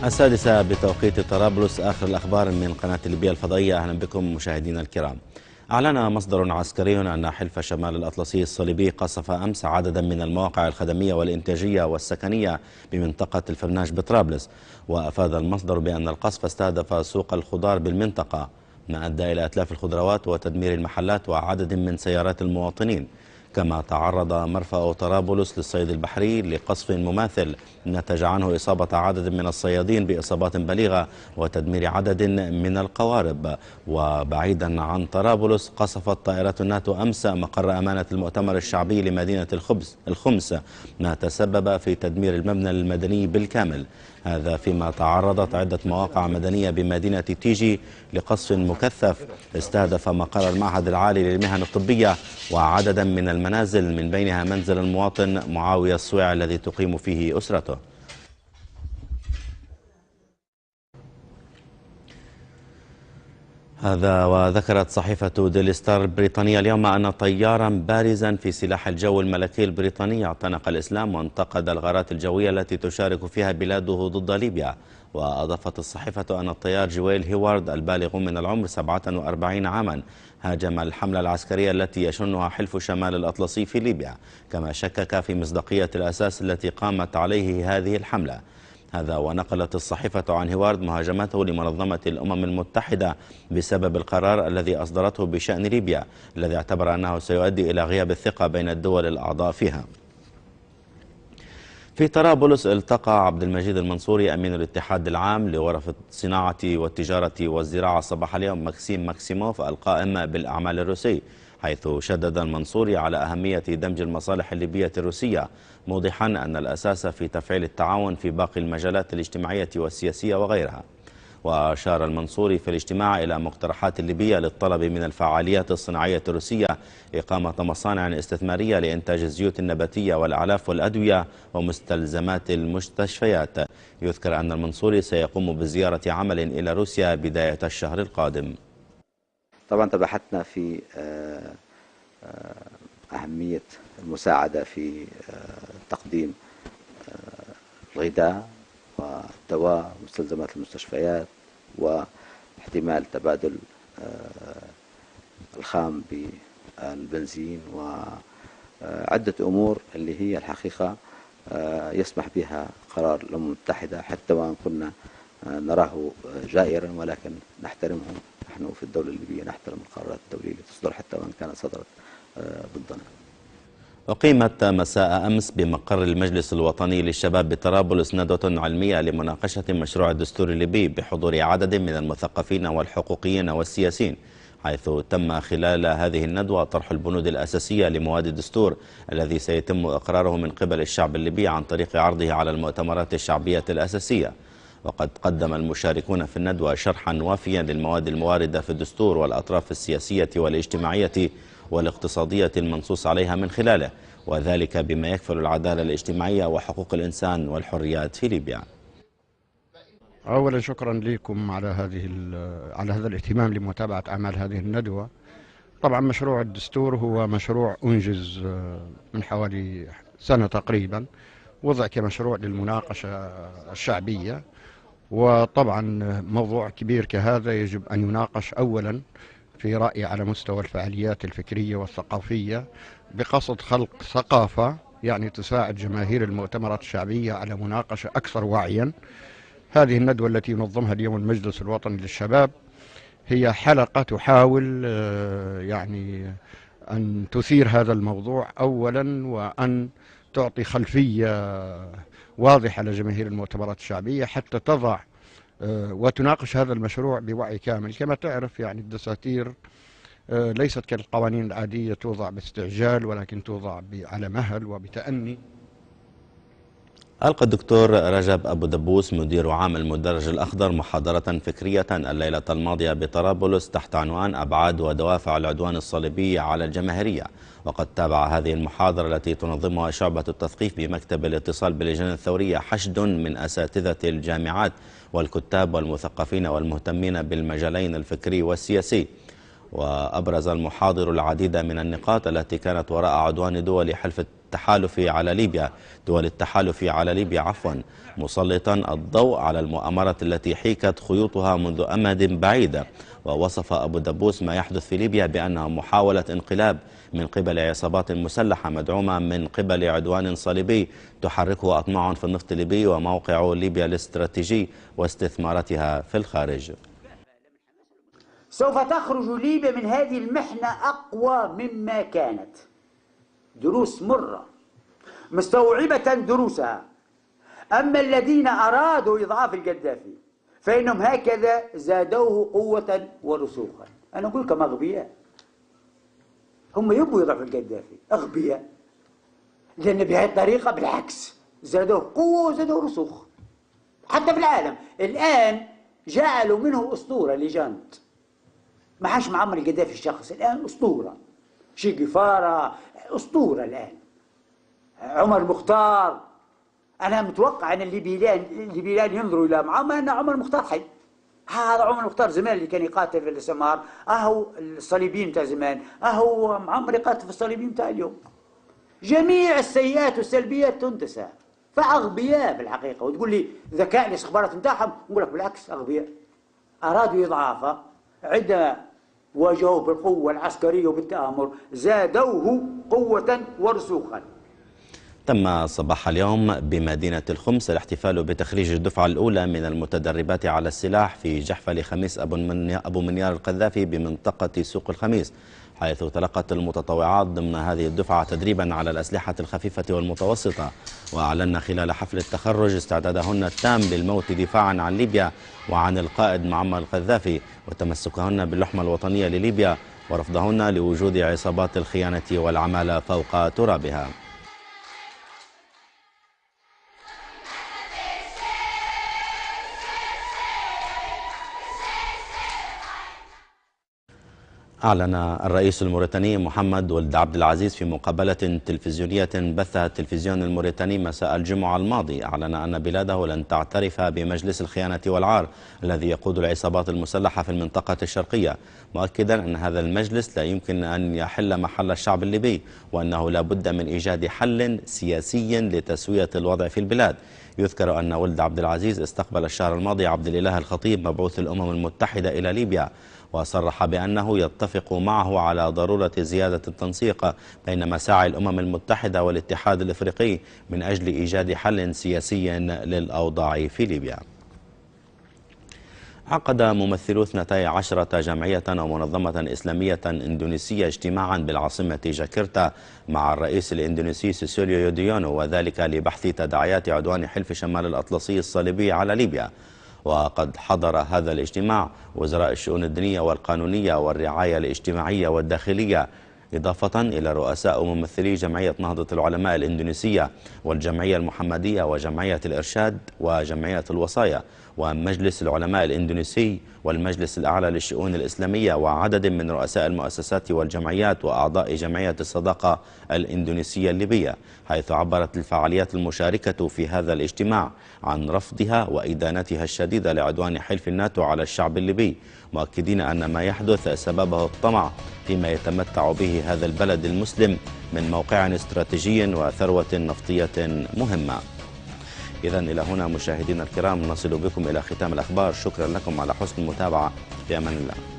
السادسة بتوقيت طرابلس. آخر الأخبار من قناة الليبية الفضائية. أهلا بكم مشاهدينا الكرام. أعلن مصدر عسكري أن حلف شمال الأطلسي الصليبي قصف أمس عددا من المواقع الخدمية والإنتاجية والسكنية بمنطقة الفرناج بطرابلس. وأفاد المصدر بأن القصف استهدف سوق الخضار بالمنطقة، ما أدى إلى إتلاف الخضروات وتدمير المحلات وعدد من سيارات المواطنين. كما تعرض مرفأ طرابلس للصيد البحري لقصف مماثل نتج عنه إصابة عدد من الصيادين بإصابات بليغة وتدمير عدد من القوارب. وبعيدا عن طرابلس، قصفت طائرات الناتو أمس مقر أمانة المؤتمر الشعبي لمدينة الخمس، ما تسبب في تدمير المبنى المدني بالكامل. هذا فيما تعرضت عدة مواقع مدنية بمدينة تيجي لقصف مكثف استهدف مقر المعهد العالي للمهن الطبية وعددا من المنازل، من بينها منزل المواطن معاوية الصويع الذي تقيم فيه أسرته. هذا وذكرت صحيفة ديلي ستار البريطانية اليوم أن طيارا بارزا في سلاح الجو الملكي البريطاني اعتنق الإسلام وانتقد الغارات الجوية التي تشارك فيها بلاده ضد ليبيا. وأضافت الصحيفة أن الطيار جويل هيوارد البالغ من العمر 47 عاما هاجم الحملة العسكرية التي يشنها حلف شمال الأطلسي في ليبيا، كما شكك في مصداقية الأساس التي قامت عليه هذه الحملة. هذا ونقلت الصحيفة عن هيوارد مهاجمته لمنظمة الأمم المتحدة بسبب القرار الذي أصدرته بشأن ليبيا، الذي اعتبر أنه سيؤدي إلى غياب الثقة بين الدول الأعضاء فيها. في طرابلس، التقى عبد المجيد المنصوري أمين الاتحاد العام لغرف الصناعة والتجارة والزراعة صباح اليوم ماكسيم ماكسيموف القائم بالأعمال الروسي، حيث شدد المنصوري على أهمية دمج المصالح الليبية الروسية، موضحا أن الأساس في تفعيل التعاون في باقي المجالات الاجتماعية والسياسية وغيرها. وأشار المنصوري في الاجتماع إلى مقترحات الليبية للطلب من الفعاليات الصناعية الروسية إقامة مصانع استثمارية لإنتاج الزيوت النباتية والأعلاف والأدوية ومستلزمات المستشفيات. يذكر أن المنصوري سيقوم بزيارة عمل إلى روسيا بداية الشهر القادم. طبعا تبحثنا في أهمية المساعدة في تقديم الغذاء والدواء ومستلزمات المستشفيات، واحتمال تبادل الخام بالبنزين، وعدة أمور اللي هي الحقيقة يسمح بها قرار الأمم المتحدة، حتى وأن كنا نراه جائرا ولكن نحترمه. نحن في الدولة الليبية نحترم القرارات الدولية التي تصدر حتى وأن كانت صدرت ضدنا. أقيمت مساء أمس بمقر المجلس الوطني للشباب بطرابلس ندوة علمية لمناقشة مشروع الدستور الليبي بحضور عدد من المثقفين والحقوقيين والسياسيين، حيث تم خلال هذه الندوة طرح البنود الأساسية لمواد الدستور الذي سيتم إقراره من قبل الشعب الليبي عن طريق عرضه على المؤتمرات الشعبية الأساسية. وقد قدم المشاركون في الندوة شرحا وافيا للمواد المواردة في الدستور والأطراف السياسية والاجتماعية والاقتصادية المنصوص عليها من خلاله، وذلك بما يكفل العدالة الاجتماعية وحقوق الإنسان والحريات في ليبيا. أولا شكرا لكم على هذا الاهتمام لمتابعة أعمال هذه الندوة. طبعا مشروع الدستور هو مشروع أنجز من حوالي سنة تقريبا، وضع كمشروع للمناقشة الشعبية. وطبعا موضوع كبير كهذا يجب أن يناقش أولا في رأيي على مستوى الفعاليات الفكرية والثقافية، بقصد خلق ثقافة يعني تساعد جماهير المؤتمرات الشعبية على مناقشة أكثر وعيا. هذه الندوة التي ينظمها اليوم المجلس الوطني للشباب هي حلقة تحاول يعني أن تثير هذا الموضوع أولا، وأن تعطي خلفية واضحة لجماهير المؤتمرات الشعبية حتى تضع وتناقش هذا المشروع بوعي كامل. كما تعرف يعني الدساتير ليست كالقوانين العادية توضع باستعجال، ولكن توضع على مهل وبتأني. ألقى الدكتور رجب أبو دبوس مدير عام المدرج الأخضر محاضرة فكرية الليلة الماضية بطرابلس تحت عنوان أبعاد ودوافع العدوان الصليبي على الجماهيرية. وقد تابع هذه المحاضرة التي تنظمها شعبة التثقيف بمكتب الاتصال باللجان الثورية حشد من أساتذة الجامعات والكتاب والمثقفين والمهتمين بالمجالين الفكري والسياسي. وأبرز المحاضر العديد من النقاط التي كانت وراء عدوان دول حلف التحالف على ليبيا مسلطا الضوء على المؤامرة التي حيكت خيوطها منذ أمد بعيد. ووصف أبو دبوس ما يحدث في ليبيا بأنها محاولة انقلاب من قبل عصابات مسلحة مدعومة من قبل عدوان صليبي تحركه أطماع في النفط الليبي وموقع ليبيا الاستراتيجي واستثماراتها في الخارج. سوف تخرج ليبيا من هذه المحنة أقوى مما كانت. دروس مرة مستوعبة دروسها. أما الذين أرادوا إضعاف القذافي فإنهم هكذا زادوه قوة ورسوخا. أنا أقول لكم أغبياء، هم يبوا يضعفوا القذافي، أغبياء، لأن بهذه الطريقة بالعكس زادوه قوة وزادوه رسوخ. حتى في العالم الآن جعلوا منه أسطورة لجانت، ما حاش معمر القذافي الشخص، الآن أسطورة. شي جيفارا أسطورة الآن، عمر مختار. أنا متوقع أن الليبيين ينظروا إلى معمر أن عمر مختار حي. هذا عمر مختار زمان اللي كان يقاتل في الاستعمار، أهو الصليبيين تاع زمان، أهو معمر يقاتل في الصليبيين تاع اليوم. جميع السيئات والسلبيات تنتسى، فأغبياء في الحقيقة. وتقول لي ذكاء الاستخبارات نتاعهم، نقول لك بالعكس أغبياء. أرادوا إضعافه، عندما واجهوه بالقوة العسكرية وبالتآمر زادوه قوة ورسوخا. تم صباح اليوم بمدينة الخمس الاحتفال بتخريج الدفعة الأولى من المتدربات على السلاح في جحفل خميس أبو منيار القذافي بمنطقة سوق الخميس، حيث تلقت المتطوعات ضمن هذه الدفعة تدريبا على الأسلحة الخفيفة والمتوسطة. وأعلن خلال حفل التخرج استعدادهن التام للموت دفاعا عن ليبيا وعن القائد معمر القذافي، وتمسكهن باللحمة الوطنية لليبيا ورفضهن لوجود عصابات الخيانة والعمالة فوق ترابها. أعلن الرئيس الموريتاني محمد ولد عبد العزيز في مقابلة تلفزيونية بثها التلفزيون الموريتاني مساء الجمعة الماضي، أعلن أن بلاده لن تعترف بمجلس الخيانة والعار الذي يقود العصابات المسلحة في المنطقة الشرقية، مؤكدا أن هذا المجلس لا يمكن أن يحل محل الشعب الليبي، وأنه لا بد من إيجاد حل سياسي لتسوية الوضع في البلاد. يذكر أن ولد عبد العزيز استقبل الشهر الماضي عبد الإله الخطيب مبعوث الأمم المتحدة إلى ليبيا، وصرح بأنه يتفق معه على ضرورة زيادة التنسيق بين مساعي الأمم المتحدة والاتحاد الإفريقي من أجل إيجاد حل سياسي للأوضاع في ليبيا. عقد ممثلو 12 جمعية ومنظمة إسلامية إندونيسية اجتماعا بالعاصمة جاكرتا مع الرئيس الإندونيسي سيسوليو يوديونو، وذلك لبحث تداعيات عدوان حلف شمال الأطلسي الصليبي على ليبيا. وقد حضر هذا الاجتماع وزراء الشؤون الدينية والقانونية والرعاية الاجتماعية والداخلية، إضافة إلى رؤساء وممثلي جمعية نهضة العلماء الإندونيسية والجمعية المحمدية وجمعية الإرشاد وجمعية الوصايا ومجلس العلماء الإندونيسي والمجلس الأعلى للشؤون الإسلامية وعدد من رؤساء المؤسسات والجمعيات وأعضاء جمعية الصداقة الإندونيسية الليبية، حيث عبرت الفعاليات المشاركة في هذا الاجتماع عن رفضها وإدانتها الشديدة لعدوان حلف الناتو على الشعب الليبي، مؤكدين أن ما يحدث سببه الطمع فيما يتمتع به هذا البلد المسلم من موقع استراتيجي وثروة نفطية مهمة. إذا إلى هنا مشاهدينا الكرام نصل بكم إلى ختام الأخبار، شكرا لكم على حسن المتابعة، في أمان الله.